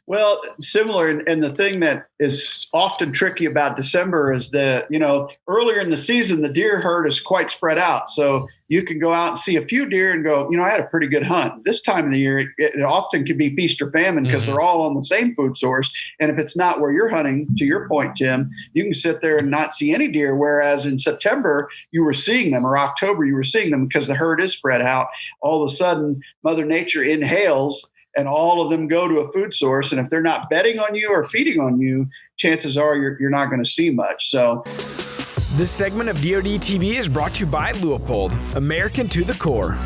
Well, similar. And the thing that is often tricky about December is that, earlier in the season, the deer herd is quite spread out. So you can go out and see a few deer and go, I had a pretty good hunt. This time of the year, it often can be feast or famine because they're all on the same food source. And if it's not where you're hunting, to your point, Tim, you can sit there and not see any deer. Whereas in September, you were seeing them, or October, you were seeing them because the herd is spread out. All of a sudden, Mother Nature inhales and all of them go to a food source. And if they're not bedding on you or feeding on you, chances are you're not going to see much. So this segment of DoD TV is brought to you by Leupold, American to the core.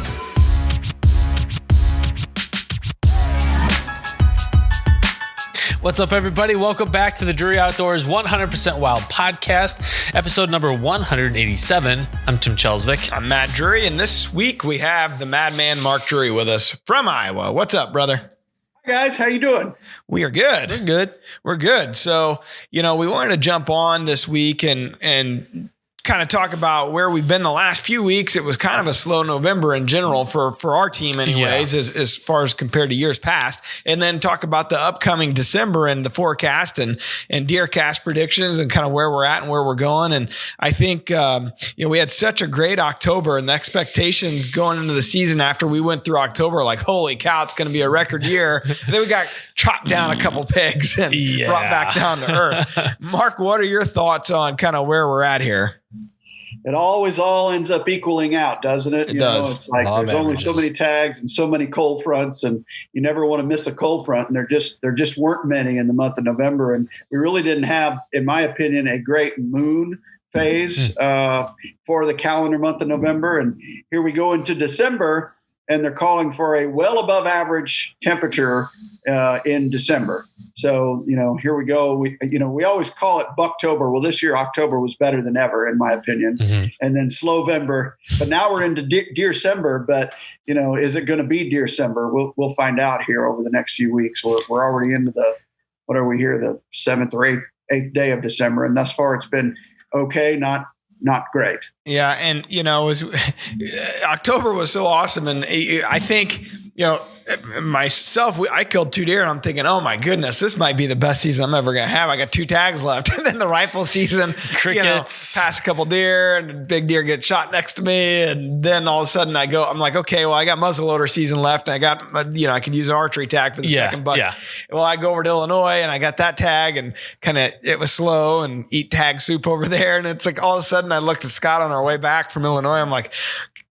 What's up, everybody? Welcome back to the Drury Outdoors 100% Wild podcast, episode number 187. I'm Tim Chelsvik. I'm Matt Drury, and this week we have the madman Mark Drury with us from Iowa. What's up, brother? Hi, guys. How you doing? We are good. We're good. So, we wanted to jump on this week and kind of talk about where we've been the last few weeks. It was kind of a slow November in general for our team anyways, as far as compared to years past, and then talk about the upcoming December and the forecast and DeerCast predictions and kind of where we're at and where we're going. And I think, we had such a great October, and the expectations going into the season after we went through October, like, holy cow, it's going to be a record year. And then we got chopped down a couple pegs and brought back down to earth. Mark, what are your thoughts on kind of where we're at here? It always all ends up equaling out, doesn't it? It does. It's like there's only so many tags and so many cold fronts, and you never want to miss a cold front. And there just weren't many in the month of November, and we really didn't have, in my opinion, a great moon phase for the calendar month of November. And here we go into December, and they're calling for a well above average temperature in December. So, here we go. We always call it Bucktober. Well, this year, October was better than ever, in my opinion. And then Slowvember. But now we're into Deercember. But, is it going to be Deercember? We'll find out here over the next few weeks. We're already into the 7th or 8th day of December. And thus far, it's been okay, not great. Yeah. And, October was so awesome. And I think, myself, I killed 2 deer, and I'm thinking, oh my goodness, this might be the best season I'm ever going to have. I got 2 tags left. And then the rifle season, crickets, pass a couple deer, and a big deer get shot next to me. And then all of a sudden I'm like, okay, well, I got muzzleloader season left, and I got, I could use an archery tag for the second buck. Yeah. Well, I go over to Illinois, and I got that tag, and it was slow, and eat tag soup over there. And it's like, all of a sudden I looked at Scott on our way back from Illinois. I'm like,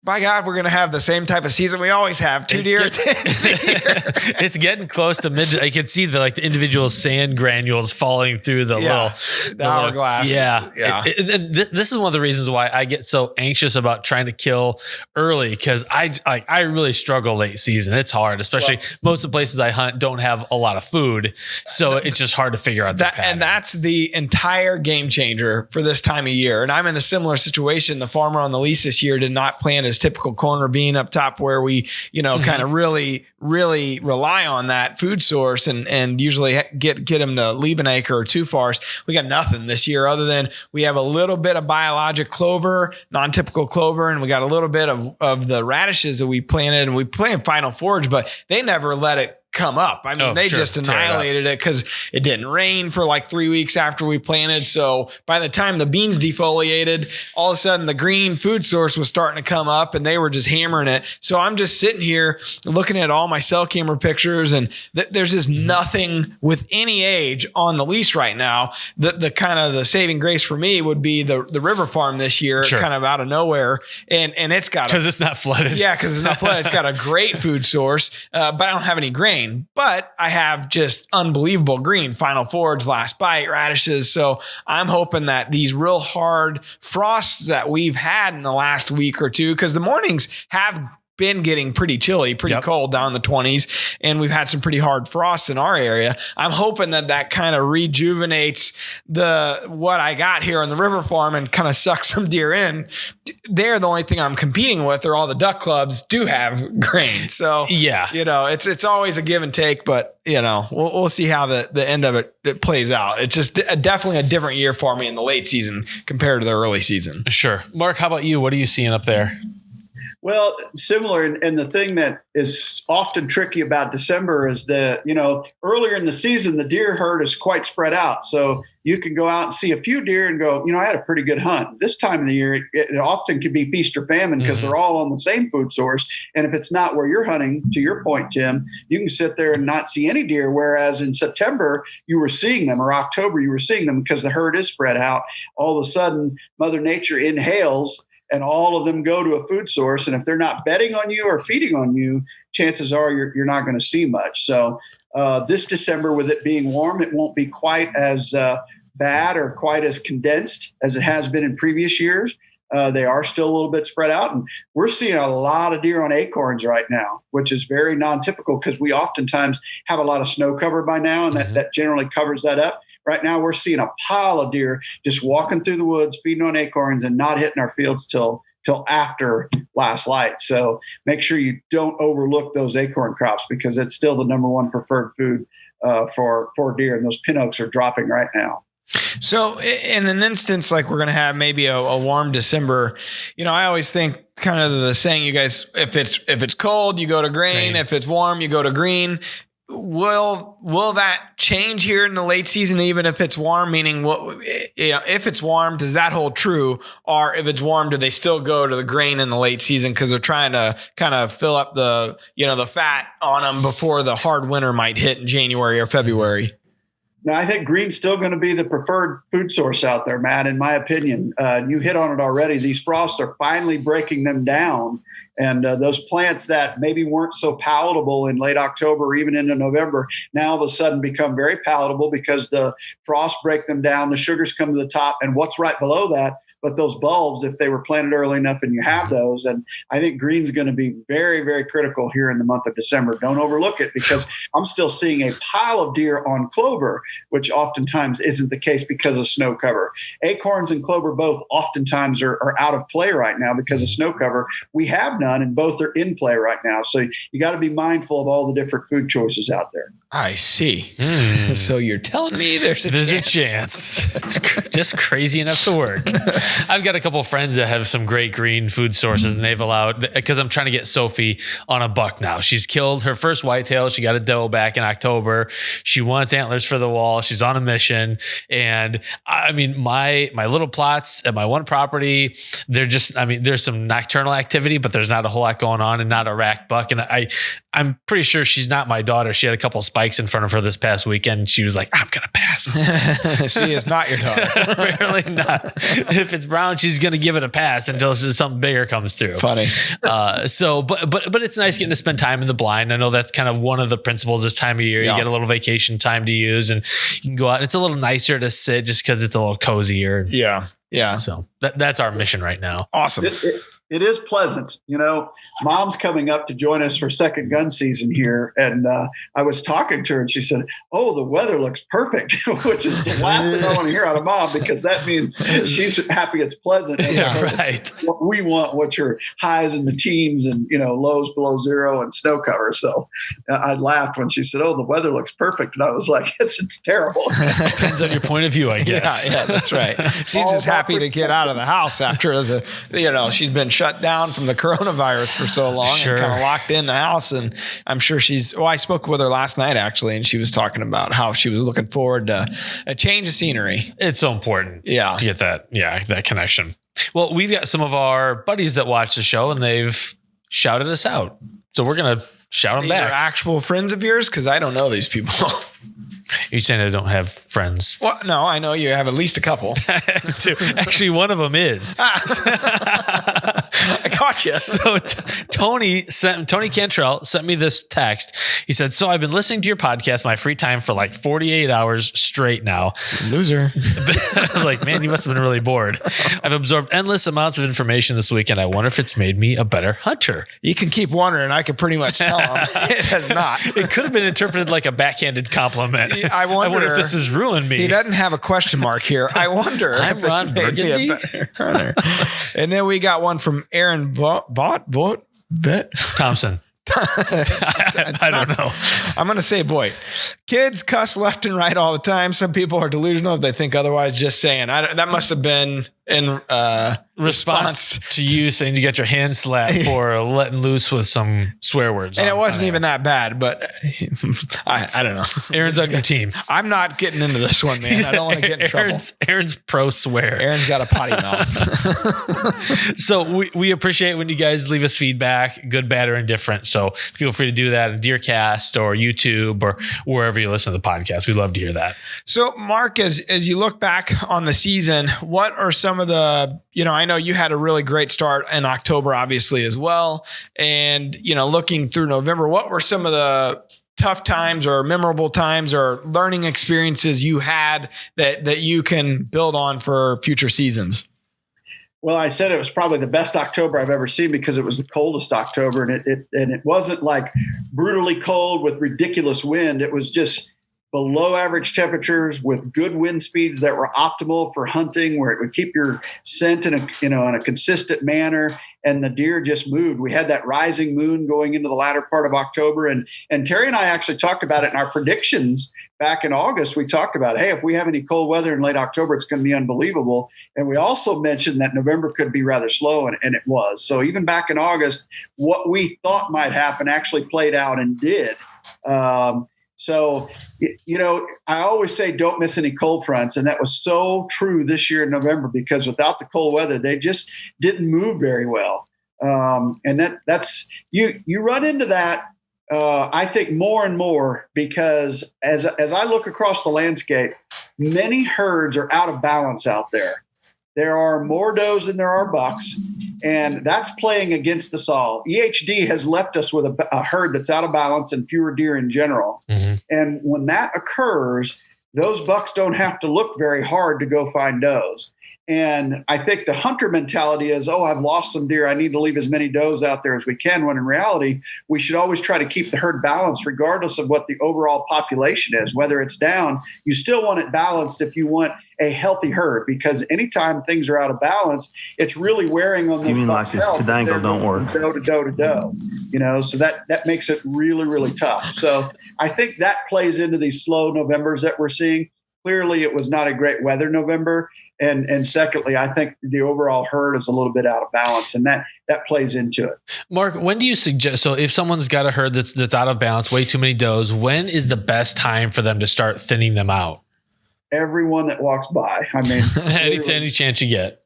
by God, we're going to have the same type of season we always have. 2 deer. It's getting close to mid. I can see the individual sand granules falling through the hourglass. This is one of the reasons why I get so anxious about trying to kill early, because I really struggle late season. It's hard, especially most of the places I hunt don't have a lot of food, so it's just hard to figure out that. And that's the entire game changer for this time of year. And I'm in a similar situation. The farmer on the lease this year did not plan his typical corner being up top where we, kind of really rely on that food source and usually get him to leave an acre or 2 for us. We got nothing this year other than we have a little bit of biologic clover, non-typical clover, and we got a little bit of the radishes that we planted, and we planted Final Forage, but they never let it come up. I mean, they just annihilated it because it didn't rain for like 3 weeks after we planted. So by the time the beans defoliated, all of a sudden the green food source was starting to come up, and they were just hammering it. So I'm just sitting here looking at all my cell camera pictures, and there's just nothing with any age on the lease right now. The kind of the saving grace for me would be the river farm this year, kind of out of nowhere. And it's got, because it's not flooded. Yeah. Cause it's not flooded. It's got a great food source, but I don't have any grain. But I have just unbelievable green, Final Forage, Last Bite, radishes. So I'm hoping that these real hard frosts that we've had in the last week or two, because the mornings have been getting pretty chilly, pretty cold, down in the 20s, and we've had some pretty hard frosts in our area. I'm hoping that kind of rejuvenates what I got here on the river farm and kind of sucks some deer in. They're the only thing I'm competing with, or all the duck clubs do have grain. So it's always a give and take, but we'll see how the end of it plays out. It's just definitely a different year for me in the late season compared to the early season. Sure. Mark, how about you? What are you seeing up there? Well, similar. And the thing that is often tricky about December is that, earlier in the season, the deer herd is quite spread out. So you can go out and see a few deer and go, I had a pretty good hunt. This time of the year, it often can be feast or famine because they're all on the same food source. And if it's not where you're hunting, to your point, Tim, you can sit there and not see any deer. Whereas in September, you were seeing them, or October, you were seeing them because the herd is spread out. All of a sudden, Mother Nature inhales and all of them go to a food source. And if they're not bedding on you or feeding on you, chances are you're not going to see much. So this December, with it being warm, it won't be quite as bad or quite as condensed as it has been in previous years. They are still a little bit spread out. And we're seeing a lot of deer on acorns right now, which is very non-typical because we oftentimes have a lot of snow cover by now, and that generally covers that up. Right now, we're seeing a pile of deer just walking through the woods, feeding on acorns, and not hitting our fields till after last light. So make sure you don't overlook those acorn crops because it's still the number one preferred food for deer, and those pin oaks are dropping right now. So in an instance like we're going to have maybe a warm December, I always think kind of the saying, you guys, if it's cold, you go to grain. If it's warm, you go to green. Will that change here in the late season, even if it's warm? Meaning, if it's warm, does that hold true? Or if it's warm, do they still go to the grain in the late season because they're trying to kind of fill up the fat on them before the hard winter might hit in January or February? Now, I think green's still going to be the preferred food source out there, Matt, in my opinion. You hit on it already. These frosts are finally breaking them down. And those plants that maybe weren't so palatable in late October or even into November, now all of a sudden become very palatable because the frosts break them down, the sugars come to the top, and what's right below that? But those bulbs, if they were planted early enough and you have those, and I think green's going to be very, very critical here in the month of December. Don't overlook it because I'm still seeing a pile of deer on clover, which oftentimes isn't the case because of snow cover. Acorns and clover both oftentimes are out of play right now because of snow cover. We have none, and both are in play right now. So you got to be mindful of all the different food choices out there. I see. So you're telling me there's a chance. It's just crazy enough to work. I've got a couple of friends that have some great green food sources, and they've allowed, because I'm trying to get Sophie on a buck now. She's killed her first whitetail. She got a doe back in October. She wants antlers for the wall. She's on a mission. And I mean, my little plots at my one property, there's some nocturnal activity, but there's not a whole lot going on and not a rack buck. And I'm pretty sure she's not my daughter. She had a couple of spikes in front of her this past weekend. She was like, I'm going to pass. She is not your daughter. Apparently not. If it's brown, she's going to give it a pass until something bigger comes through. Funny. But it's nice getting to spend time in the blind. I know that's kind of one of the principles this time of year. Yeah. You get a little vacation time to use, and you can go out. It's a little nicer to sit just because it's a little cozier. Yeah. Yeah. So that's our mission right now. Awesome. It is pleasant. Mom's coming up to join us for second gun season here. And I was talking to her and she said, "Oh, the weather looks perfect," which is the last thing I want to hear out of Mom, because that means she's happy it's pleasant. Yeah, right. It's what we want, which are highs in the teens and, lows below zero and snow cover. So I laughed when she said, "Oh, the weather looks perfect." And I was like, it's terrible. Depends on your point of view, I guess. Yeah, that's right. She's just happy to get out of the house after she's been shut down from the coronavirus for so long and kind of locked in the house. And I'm sure I spoke with her last night actually, and she was talking about how she was looking forward to a change of scenery. It's so important to get that connection. Well, we've got some of our buddies that watch the show and they've shouted us out. So we're going to shout them back. These are actual friends of yours? Because I don't know these people. You're saying I don't have friends? Well, no, I know you have at least a couple. Actually, one of them is. I got you. So Tony Cantrell sent me this text. He said, "So I've been listening to your podcast my free time for like 48 hours straight now." Loser. I was like, man, you must have been really bored. "I've absorbed endless amounts of information this week, and I wonder if it's made me a better hunter." You can keep wondering. I can pretty much tell him it has not. It could have been interpreted like a backhanded compliment. I wonder if this has ruined me. He doesn't have a question mark here. I wonder I'm if it's Ron made me a better hunter. And then we got one from Aaron Thompson. I don't know. I'm going to say boy. "Kids cuss left and right all the time. Some people are delusional if they think otherwise. Just saying." That must have been in response to you saying you got your hand slapped for letting loose with some swear words. And it wasn't even that bad, but I don't know. Aaron's on your team. I'm not getting into this one, man. I don't want to get in trouble. Aaron's pro swear. Aaron's got a potty mouth. So we appreciate when you guys leave us feedback, good, bad, or indifferent. So feel free to do that in DeerCast or YouTube or wherever you listen to the podcast. We'd love to hear that. So Mark, as you look back on the season, what are some of the, I know you had a really great start in October, obviously, as well. And, looking through November, what were some of the tough times or memorable times or learning experiences you had that you can build on for future seasons? Well, I said it was probably the best October I've ever seen because it was the coldest October, and it wasn't like brutally cold with ridiculous wind. It was just below average temperatures with good wind speeds that were optimal for hunting, where it would keep your scent in a consistent manner. And the deer just moved. We had that rising moon going into the latter part of October. And Terry and I actually talked about it in our predictions back in August. We talked about, hey, if we have any cold weather in late October, it's going to be unbelievable. And we also mentioned that November could be rather slow, and it was. So even back in August, what we thought might happen actually played out and did. So, I always say don't miss any cold fronts. And that was so true this year in November, because without the cold weather, they just didn't move very well. And that's you run into that, I think, more and more, because as I look across the landscape, many herds are out of balance out there. There are more does than there are bucks, and that's playing against us all. EHD has left us with a herd that's out of balance and fewer deer in general. Mm-hmm. And when that occurs, those bucks don't have to look very hard to go find does. And I think the hunter mentality is, I've lost some deer, I need to leave as many does out there as we can, when in reality, we should always try to keep the herd balanced regardless of what the overall population is. Whether it's down, you still want it balanced if you want a healthy herd, because anytime things are out of balance, it's really wearing on those. You mean like this dangle don't work? Doe to doe to doe, so that makes it really, really tough. So I think that plays into these slow Novembers that we're seeing. Clearly, it was not a great weather November. And secondly, I think the overall herd is a little bit out of balance, and that plays into it. Mark, when do you suggest, so if someone's got a herd that's out of balance, way too many does, when is the best time for them to start thinning them out? Everyone that walks by. I mean, any chance you get.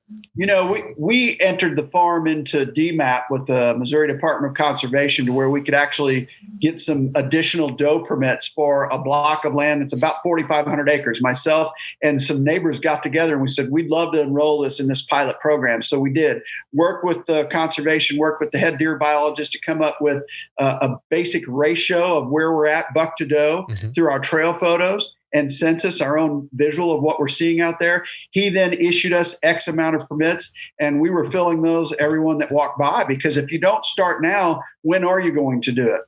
We entered the farm into DMAP with the Missouri Department of Conservation, to where we could actually get some additional doe permits for a block of land that's about 4,500 acres. Myself and some neighbors got together and we said, we'd love to enroll this in this pilot program. So we did work with the conservation, work with the head deer biologist to come up with a basic ratio of where we're at buck to doe through our trail photos and census, our own visual of what we're seeing out there. He then issued us X amount of permits, and we were filling those everyone that walked by, because if you don't start now, when are you going to do it?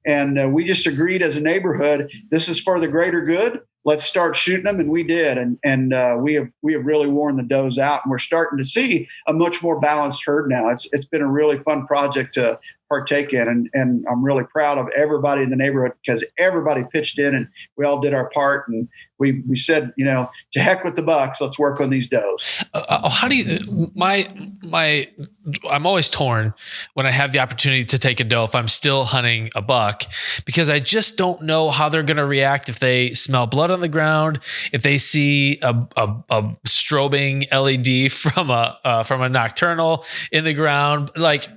And we just agreed as a neighborhood, this is for the greater good. Let's start shooting them, and we did, and we have really worn the does out, and we're starting to see a much more balanced herd now. It's been a really fun project to partake in, and I'm really proud of everybody in the neighborhood, because everybody pitched in and we all did our part, and we said, to heck with the bucks, let's work on these does. How do you I'm always torn when I have the opportunity to take a doe if I'm still hunting a buck, because I just don't know how they're going to react if they smell blood on the ground, if they see a strobing LED from a nocturnal in the ground. Like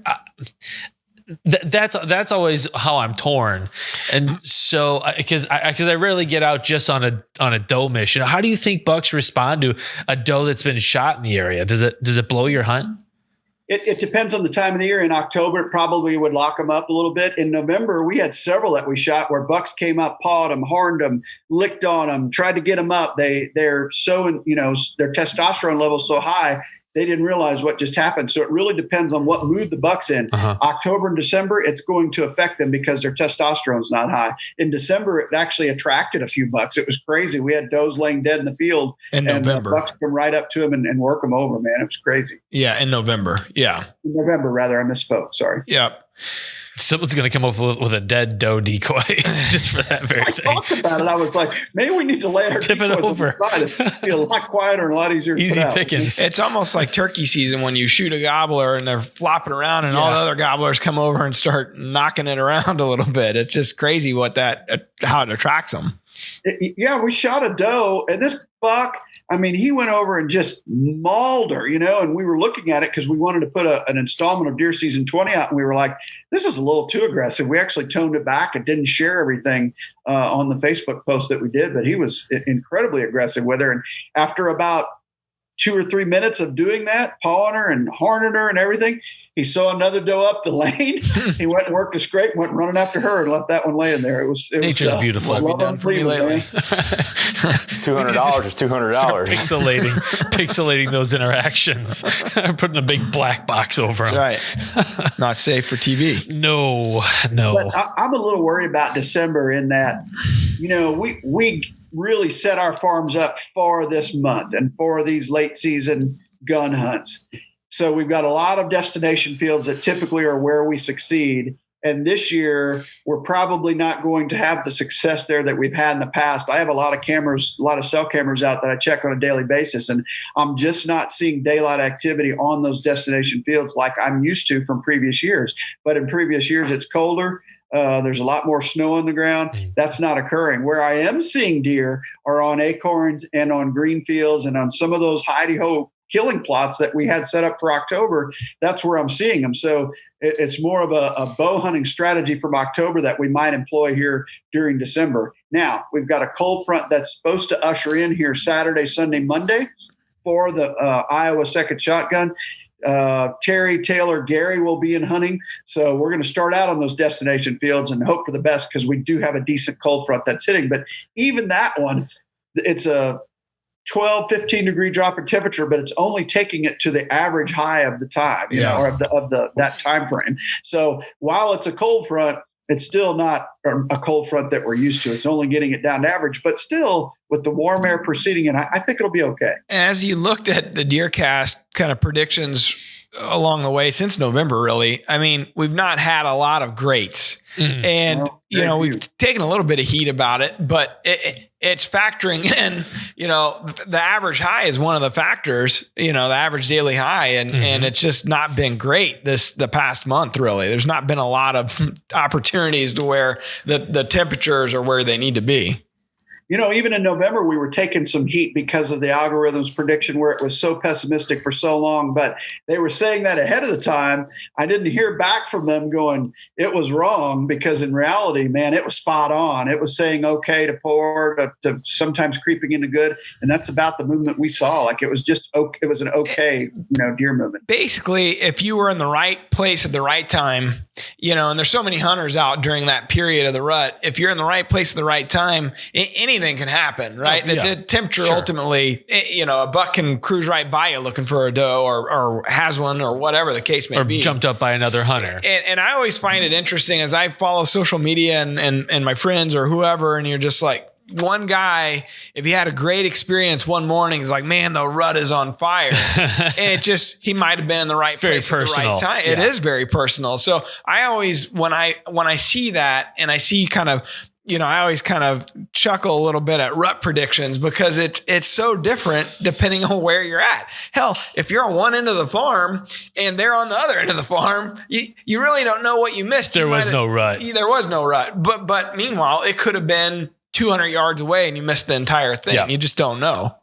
that's always how I'm torn. And so because I rarely get out just on a doe mission. How do you think bucks respond to a doe that's been shot in the area? Does it blow your hunt? It depends on the time of the year. In October, it probably would lock them up a little bit. In November, we had several that we shot where bucks came up, pawed them, horned them, licked on them, tried to get them up. They're so, their testosterone level's so high, they didn't realize what just happened. So it really depends on what mood the buck's in. October and December, it's going to affect them because their testosterone's not high. In December, it actually attracted a few bucks. It was crazy. We had does laying dead in the field. In November. Bucks come right up to them and work them over, man. It was crazy. Yeah, in November. Yeah. In November, rather. I misspoke. Sorry. Yeah. Someone's going to come up with a dead doe decoy just for that very thing. I talked about it. I was like, maybe we need to lay our Tip it decoys over. on the side. It'd be a lot quieter and a lot easier to Easy put out. pickings. It's almost like turkey season when you shoot a gobbler and they're flopping around and all the other gobblers come over and start knocking it around a little bit. It's just crazy how it attracts them. We shot a doe, and this buck, I mean, he went over and just mauled her, and we were looking at it because we wanted to put an installment of Deer Season 20 out, and we were like, this is a little too aggressive. We actually toned it back and didn't share everything on the Facebook post that we did, but he was incredibly aggressive with her. And after about 2 or 3 minutes of doing that, pawing her and horning her and everything, he saw another doe up the lane. He went and worked a scrape, went running after her, and left that one laying there. It was Nature's beautiful. What have you done for me lately? $200 is $200. Pixelating those interactions. Putting a big black box over them. That's right. Not safe for TV. No. But I'm a little worried about December in that, we really set our farms up for this month and for these late season gun hunts. So we've got a lot of destination fields that typically are where we succeed. And this year, we're probably not going to have the success there that we've had in the past. I have a lot of cameras, a lot of cell cameras out that I check on a daily basis, and I'm just not seeing daylight activity on those destination fields like I'm used to from previous years. But in previous years, it's colder. There's a lot more snow on the ground. That's not occurring. Where I am seeing deer are on acorns and on green fields and on some of those hidey-ho killing plots that we had set up for October. That's where I'm seeing them. So it's more of a bow hunting strategy from October that we might employ here during December. Now, we've got a cold front that's supposed to usher in here Saturday, Sunday, Monday for the Iowa second shotgun. Terry, Taylor, Gary will be in hunting. So we're going to start out on those destination fields and hope for the best because we do have a decent cold front that's hitting. But even that one, it's a 12, 15 degree drop in temperature, but it's only taking it to the average high of the time, or of that time frame. So while it's a cold front, it's still not a cold front that we're used to. It's only getting it down to average, but still with the warm air preceding it, I think it'll be okay. As you looked at the DeerCast kind of predictions along the way since November, really, I mean, we've not had a lot of greats. And, we've taken a little bit of heat about it, but it's factoring in, the average high is one of the factors, the average daily high. And it's just not been great the past month, really. There's not been a lot of opportunities to where the temperatures are where they need to be. Even in November, we were taking some heat because of the algorithm's prediction where it was so pessimistic for so long. But they were saying that ahead of the time. I didn't hear back from them going, it was wrong, because in reality, man, it was spot on. It was saying okay to poor to sometimes creeping into good. And that's about the movement we saw. Like it was just okay. It was an okay, deer movement. Basically, if you were in the right place at the right time, and there's so many hunters out during that period of the rut, if you're in the right place at the right time, anything can happen, right? Oh, yeah. The temperature ultimately, a buck can cruise right by you looking for a doe or has one or whatever the case may be. Or jumped up by another hunter. And I always find it interesting as I follow social media and my friends or whoever, and you're just like, one guy, if he had a great experience one morning, is like, man, the rut is on fire. And he might have been in the right place at the right time. Yeah. It is very personal. So I always, when I see that and I see kind of, I always kind of chuckle a little bit at rut predictions because it's so different depending on where you're at. Hell, if you're on one end of the farm and they're on the other end of the farm, you really don't know what you missed. There was no rut. There was no rut. But meanwhile, it could have been 200 yards away and you missed the entire thing. Yeah. You just don't know.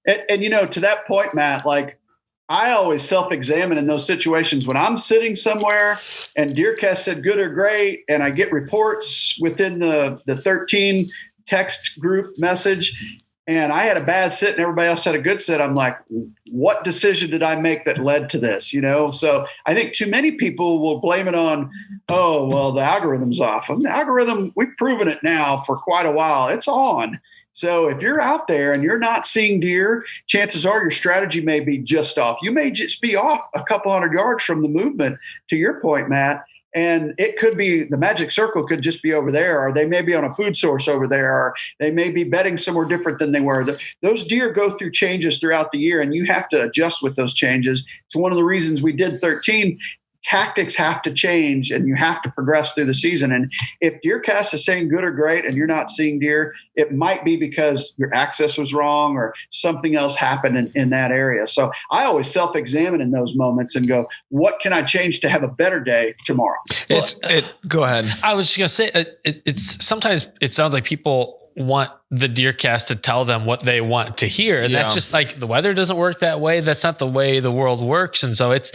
And to that point, Matt, like I always self-examine in those situations when I'm sitting somewhere and DeerCast said good or great, and I get reports within the 13 text group message, and I had a bad sit and everybody else had a good sit. I'm like, what decision did I make that led to this? So I think too many people will blame it on, oh, well, the algorithm's off. And the algorithm, we've proven it now for quite a while. It's on. So if you're out there and you're not seeing deer, chances are your strategy may be just off. You may just be off a couple hundred yards from the movement, to your point, Matt. And it could be the magic circle could just be over there, or they may be on a food source over there, or they may be bedding somewhere different than they were. Those deer go through changes throughout the year, and you have to adjust with those changes. It's one of the reasons we did 13 tactics have to change and you have to progress through the season. And if DeerCast is saying good or great and you're not seeing deer, it might be because your access was wrong or something else happened in that area. So I always self-examine in those moments and go, what can I change to have a better day tomorrow? Go ahead. I was just going to say, it's sometimes it sounds like people want the DeerCast to tell them what they want to hear. And that's just like, the weather doesn't work that way. That's not the way the world works. And so it's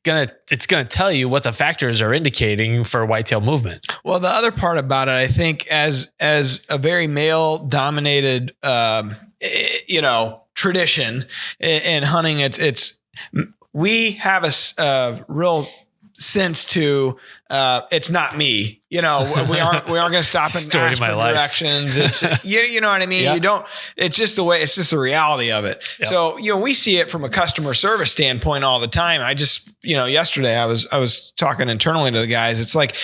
going to tell you what the factors are indicating for whitetail movement. Well, the other part about it, I think as a very male dominated, tradition in hunting, we have a real sense to it's not me, we aren't going to stop and ask for directions. It's you know what I mean. Yeah. You don't. It's just the reality of it. Yep. So we see it from a customer service standpoint all the time. I just yesterday I was talking internally to the guys. It's like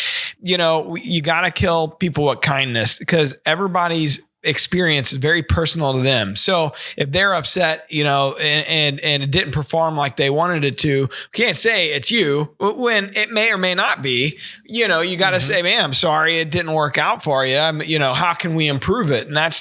you got to kill people with kindness, because everybody's experience is very personal to them. So if they're upset, and it didn't perform like they wanted it to, can't say it's you when it may or may not be. You got to say, man, I'm sorry it didn't work out for you. How can we improve it? And that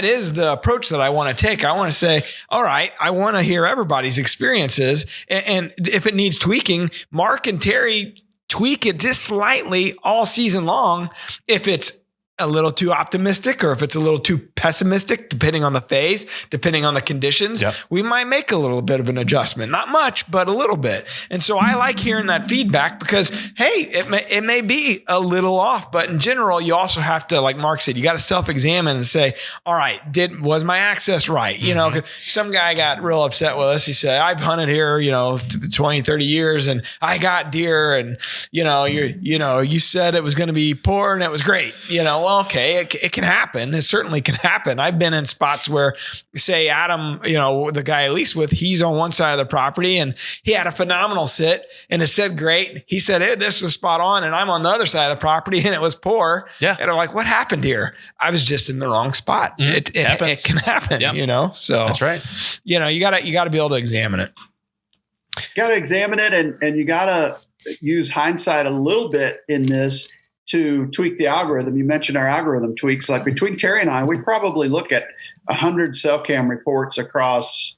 is the approach that I want to take. I want to say, all right, I want to hear everybody's experiences, and if it needs tweaking, Mark and Terry tweak it just slightly all season long. If it's a little too optimistic or if it's a little too pessimistic, depending on the phase, depending on the conditions, we might make a little bit of an adjustment. Not much, but a little bit. And so I like hearing that feedback because, hey, it may be a little off, but in general, you also have to, like Mark said, you got to self-examine and say, all right, was my access right? Some guy got real upset with us. He said, I've hunted here, 20, 30 years and I got deer and, you said it was going to be poor and it was great, okay, it can happen. It certainly can happen. I've been in spots where, say, Adam, the guy I lease with, he's on one side of the property and he had a phenomenal sit and it said great. He said, hey, this was spot on. And I'm on the other side of the property and it was poor. Yeah. And I'm like, what happened here? I was just in the wrong spot. It can happen, So that's right. You gotta be able to examine it. Got to examine it. And you got to use hindsight a little bit in this to tweak the algorithm. You mentioned our algorithm tweaks. Like between Terry and I, we probably look at 100 cell cam reports across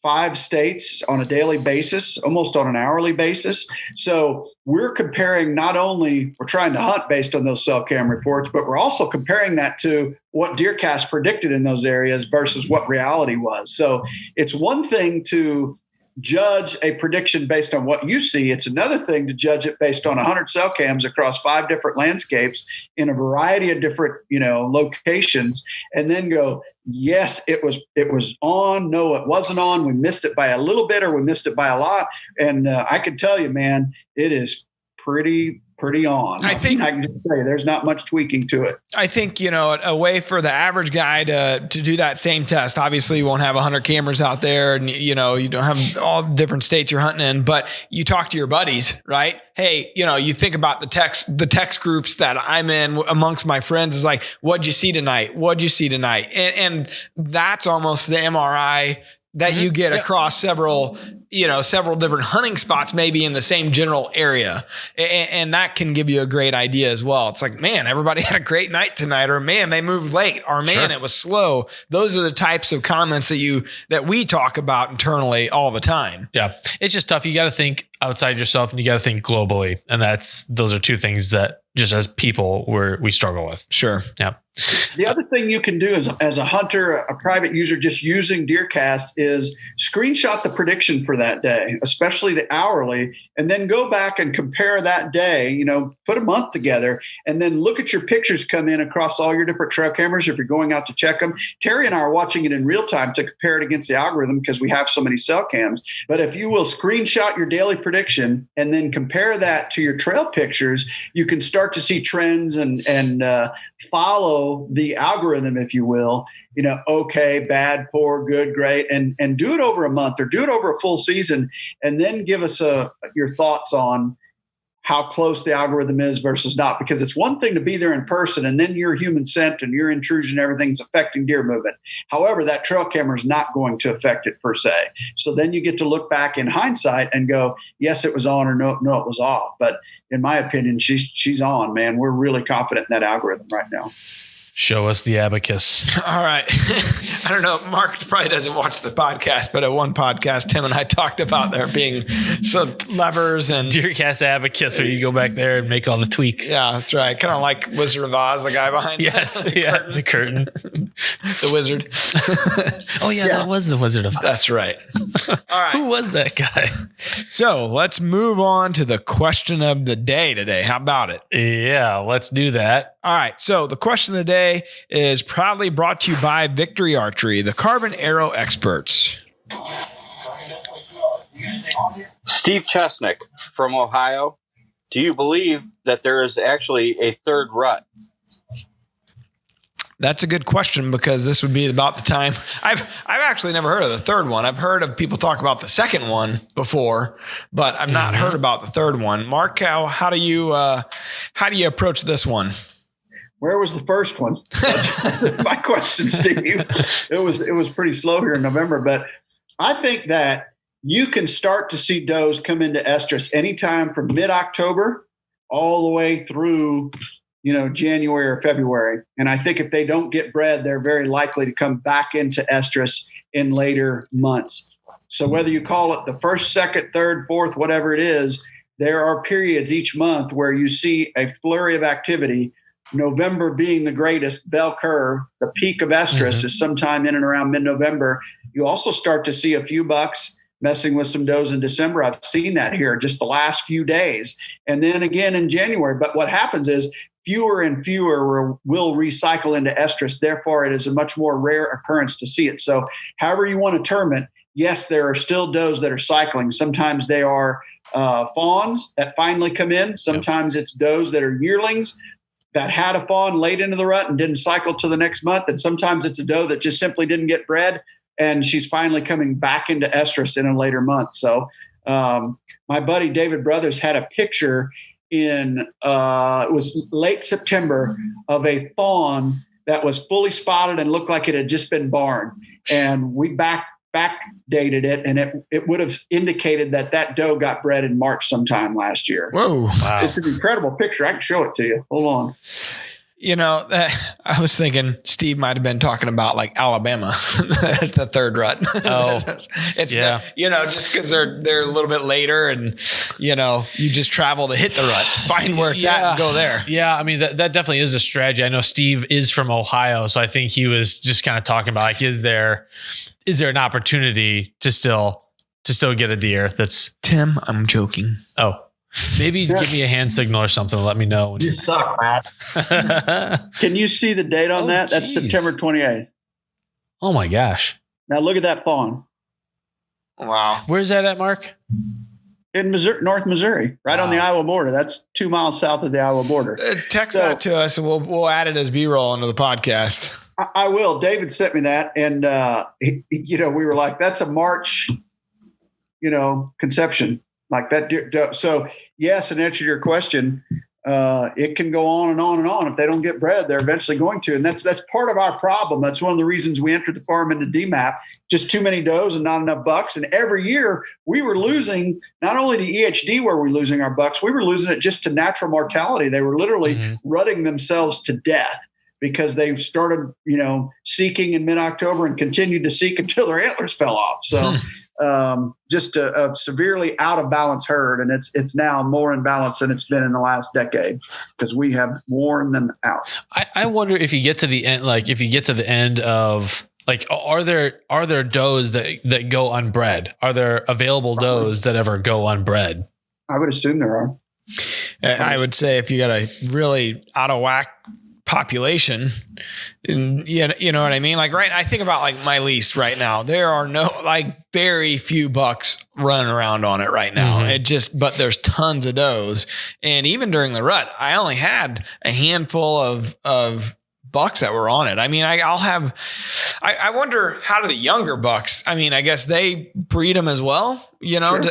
5 states on a daily basis, almost on an hourly basis. So we're comparing, not only we're trying to hunt based on those cell cam reports, but we're also comparing that to what DeerCast predicted in those areas versus what reality was. So it's one thing to judge a prediction based on what you see. It's another thing to judge it based on 100 cell cams across 5 different landscapes in a variety of different, locations, and then go, yes, it was on. No, it wasn't on. We missed it by a little bit, or we missed it by a lot. And I can tell you, man, it is pretty on. I can just tell you, there's not much tweaking to it. I think, a way for the average guy to do that same test. Obviously, you won't have 100 cameras out there and, you don't have all the different states you're hunting in, but you talk to your buddies, right? Hey, you think about the text groups that I'm in amongst my friends is like, what'd you see tonight? What'd you see tonight? And that's almost the MRI that you get across several different hunting spots, maybe in the same general area. And that can give you a great idea as well. It's like, man, everybody had a great night tonight, or man, they moved late, or man, it was slow. Those are the types of comments that we talk about internally all the time. Yeah. It's just tough. You got to think outside yourself and you got to think globally. And those are two things that just as people we struggle with. Sure. Yeah. The other thing you can do as a hunter, a private user just using DeerCast, is screenshot the prediction for that day, especially the hourly, and then go back and compare that day, put a month together, and then look at your pictures come in across all your different trail cameras if you're going out to check them. Terry and I are watching it in real time to compare it against the algorithm because we have so many cell cams. But if you will screenshot your daily prediction and then compare that to your trail pictures, you can start to see trends and follow the algorithm, if you will, okay, bad, poor, good, great, and do it over a month or do it over a full season, and then give us your thoughts on how close the algorithm is versus not, because it's one thing to be there in person and then your human scent and your intrusion, everything's affecting deer movement. However, that trail camera is not going to affect it per se. So then you get to look back in hindsight and go, yes, it was on, or no, it was off. But in my opinion, she's on, man. We're really confident in that algorithm right now. Show us the abacus. All right. I don't know. Mark probably doesn't watch the podcast, but at one podcast, Tim and I talked about there being some levers and DeerCast abacus, where you go back there and make all the tweaks. Yeah, that's right. Kind of like Wizard of Oz, the guy behind yes, the curtain. The wizard. Oh yeah, that was the Wizard of Oz. That's right. All right. Who was that guy? So let's move on to the question of the day today. How about it? Yeah, let's do that. All right. So the question of the day is proudly brought to you by Victory Archery, the carbon arrow experts. Steve Chesnick from Ohio. Do you believe that there is actually a third rut? That's a good question, because this would be about the time. I've actually never heard of the third one. I've heard of people talk about the second one before, but I've not heard about the third one. Mark, how do you approach this one? Where was the first one? That's my question, Steve. It was pretty slow here in November, but I think that you can start to see does come into estrus anytime from mid-October all the way through, January or February. And I think if they don't get bred, they're very likely to come back into estrus in later months. So whether you call it the first, second, third, fourth, whatever it is, there are periods each month where you see a flurry of activity. November being the greatest bell curve, the peak of estrus is sometime in and around mid-November. You also start to see a few bucks messing with some does in December. I've seen that here just the last few days. And then again in January. But what happens is fewer and fewer will recycle into estrus. Therefore, it is a much more rare occurrence to see it. So however you want to term it, yes, there are still does that are cycling. Sometimes they are fawns that finally come in. Sometimes it's does that are yearlings that had a fawn late into the rut and didn't cycle to the next month. And sometimes it's a doe that just simply didn't get bred, and she's finally coming back into estrus in a later month. So my buddy David Brothers had a picture in it was late September of a fawn that was fully spotted and looked like it had just been barred. And we backdated it, and it would have indicated that doe got bred in March sometime last year. Whoa. Wow. It's an incredible picture. I can show it to you. Hold on. I was thinking Steve might have been talking about like Alabama. That's the third rut. Oh, it's just because they're a little bit later, and you just travel to hit the rut, find where it's at, and go there. Yeah, I mean that definitely is a strategy. I know Steve is from Ohio, so I think he was just kind of talking about like, is there an opportunity to still get a deer? That's Tim. I'm joking. Oh. Maybe give me a hand signal or something to let me know. You suck, Matt. Can you see the date on that? That's September 28th. Oh my gosh. Now look at that fawn. Wow. Where's that at, Mark? In Missouri, North Missouri, right on the Iowa border. That's 2 miles south of the Iowa border. Text that to us, and we'll add it as B-roll into the podcast. I will. David sent me that, and we were like, that's a March, conception. Like that. So yes, in answer to your question, it can go on and on and on. If they don't get bred, they're eventually going to. And that's part of our problem. That's one of the reasons we entered the farm into DMAP, just too many does and not enough bucks. And every year we were losing not only to EHD where we're losing our bucks, we were losing it just to natural mortality. They were literally rutting themselves to death because they started, seeking in mid-October and continued to seek until their antlers fell off. So just a severely out of balance herd, and it's now more in balance than it's been in the last decade because we have worn them out. I wonder if you get to the end, of like, are there does that go unbred? Are there available does that ever go unbred? I would assume there are. I would say if you got a really out of whack population, and you know what I mean? Like I think about like my lease right now. There are very few bucks running around on it right now. But there's tons of does. And even during the rut, I only had a handful of bucks that were on it. I mean, I wonder how do the younger bucks, I mean, I guess they breed them as well, Sure.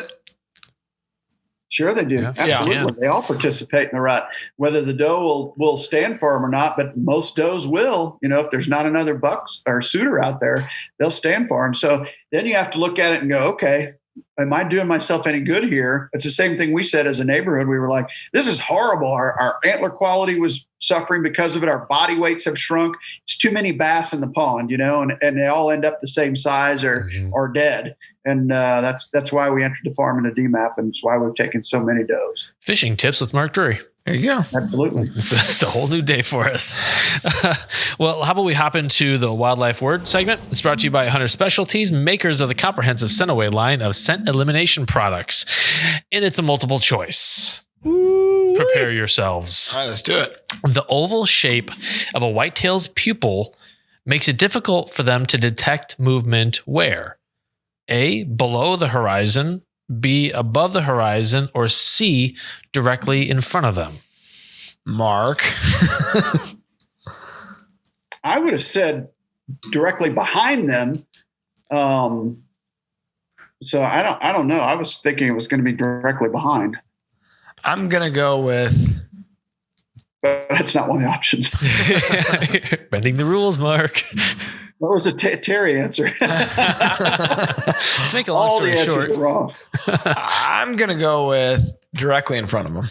Sure, they do. Yeah. Absolutely. Yeah. They all participate in the rut. Whether the doe will stand for them or not, but most does will. If there's not another buck or suitor out there, they'll stand for them. So then you have to look at it and go, okay, am I doing myself any good here? It's the same thing we said as a neighborhood. We were like, this is horrible. Our antler quality was suffering because of it. Our body weights have shrunk. It's too many bass in the pond, and they all end up the same size or dead. And that's why we entered the farm in a DMAP, and it's why we've taken so many does. Fishing tips with Mark Drury. There you go. Absolutely. It's a whole new day for us. Well, how about we hop into the Wildlife Word segment? It's brought to you by Hunter Specialties, makers of the comprehensive Scent Away line of scent elimination products. And it's a multiple choice. Ooh, prepare yourselves. All right, let's do it. The oval shape of a whitetail's pupil makes it difficult for them to detect movement where? A, below the horizon, B, above the horizon, or C, directly in front of them? Mark. I would have said directly behind them. So I don't know. I was thinking it was going to be directly behind, I'm going to go with... but that's not one of the options. Bending the rules, Mark. What was a Terry answer? Let's make a long All the story answers short. are wrong. I'm going to go with directly in front of them.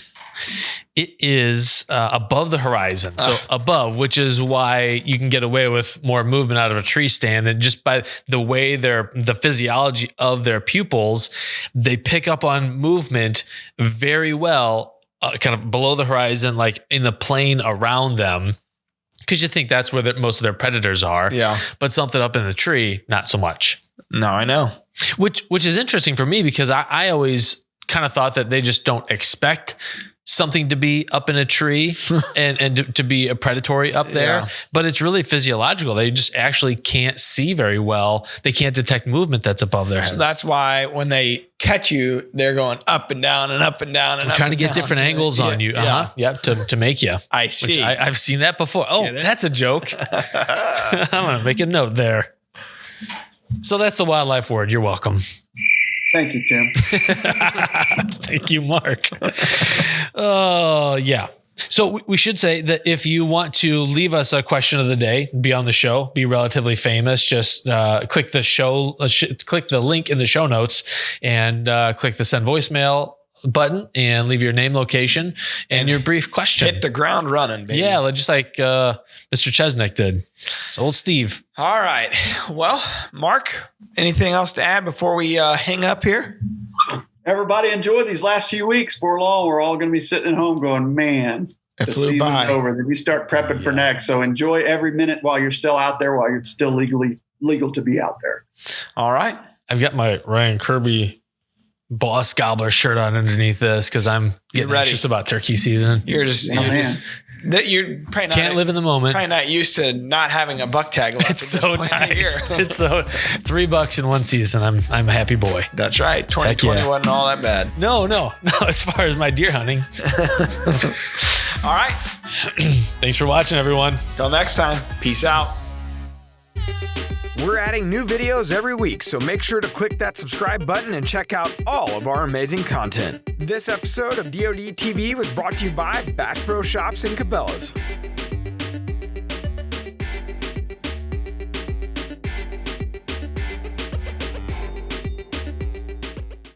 It is above the horizon. So above, which is why you can get away with more movement out of a tree stand. And just by the way the physiology of their pupils, they pick up on movement very well, kind of below the horizon, like in the plane around them. Because you think that's where most of their predators are. Yeah. But something up in the tree, not so much. No, I know. Which is interesting for me because I always kind of thought that they just don't expect something to be up in a tree and to be a predatory up there. Yeah. But it's really physiological. They just actually can't see very well. They can't detect movement that's above their heads. So that's why when they catch you, they're going up and down and up and down and up trying to and get down. different angles on you. Yeah. Yep, to make you. I Which see. I've seen that before. Oh, Get it? that's a joke. I'm going to make a note there. So that's the wildlife word. You're welcome. Thank you, Tim. Thank you, Mark. Oh, yeah. So we should say that if you want to leave us a question of the day, be on the show, be relatively famous, just click the link in the show notes and click the send voicemail button and leave your name, location, and your brief question. Hit the ground running, baby. Yeah, just like Mr. Chesnick did. Old Steve. All right. Well, Mark, anything else to add before we hang up here? Everybody enjoy these last few weeks. Before long, we're all going to be sitting at home going, man, It the flew season's by. over. Then we start prepping for next. So enjoy every minute while you're still out there, while you're still legal to be out there. All right. I've got my Ryan Kirby Boss Gobbler shirt on underneath this because I'm getting ready. anxious about turkey season. You're probably not, Can't live in the moment. probably not used to not having a buck tag left. It's at this so point in the nice. year. It's so $3 in one season. I'm a happy boy. That's right. 2020 yeah. wasn't all that bad. No. As far as my deer hunting. All right. Thanks for watching, everyone. Till next time. Peace out. We're adding new videos every week, so make sure to click that subscribe button and check out all of our amazing content. This episode of DoD TV was brought to you by Bass Pro Shops and Cabela's.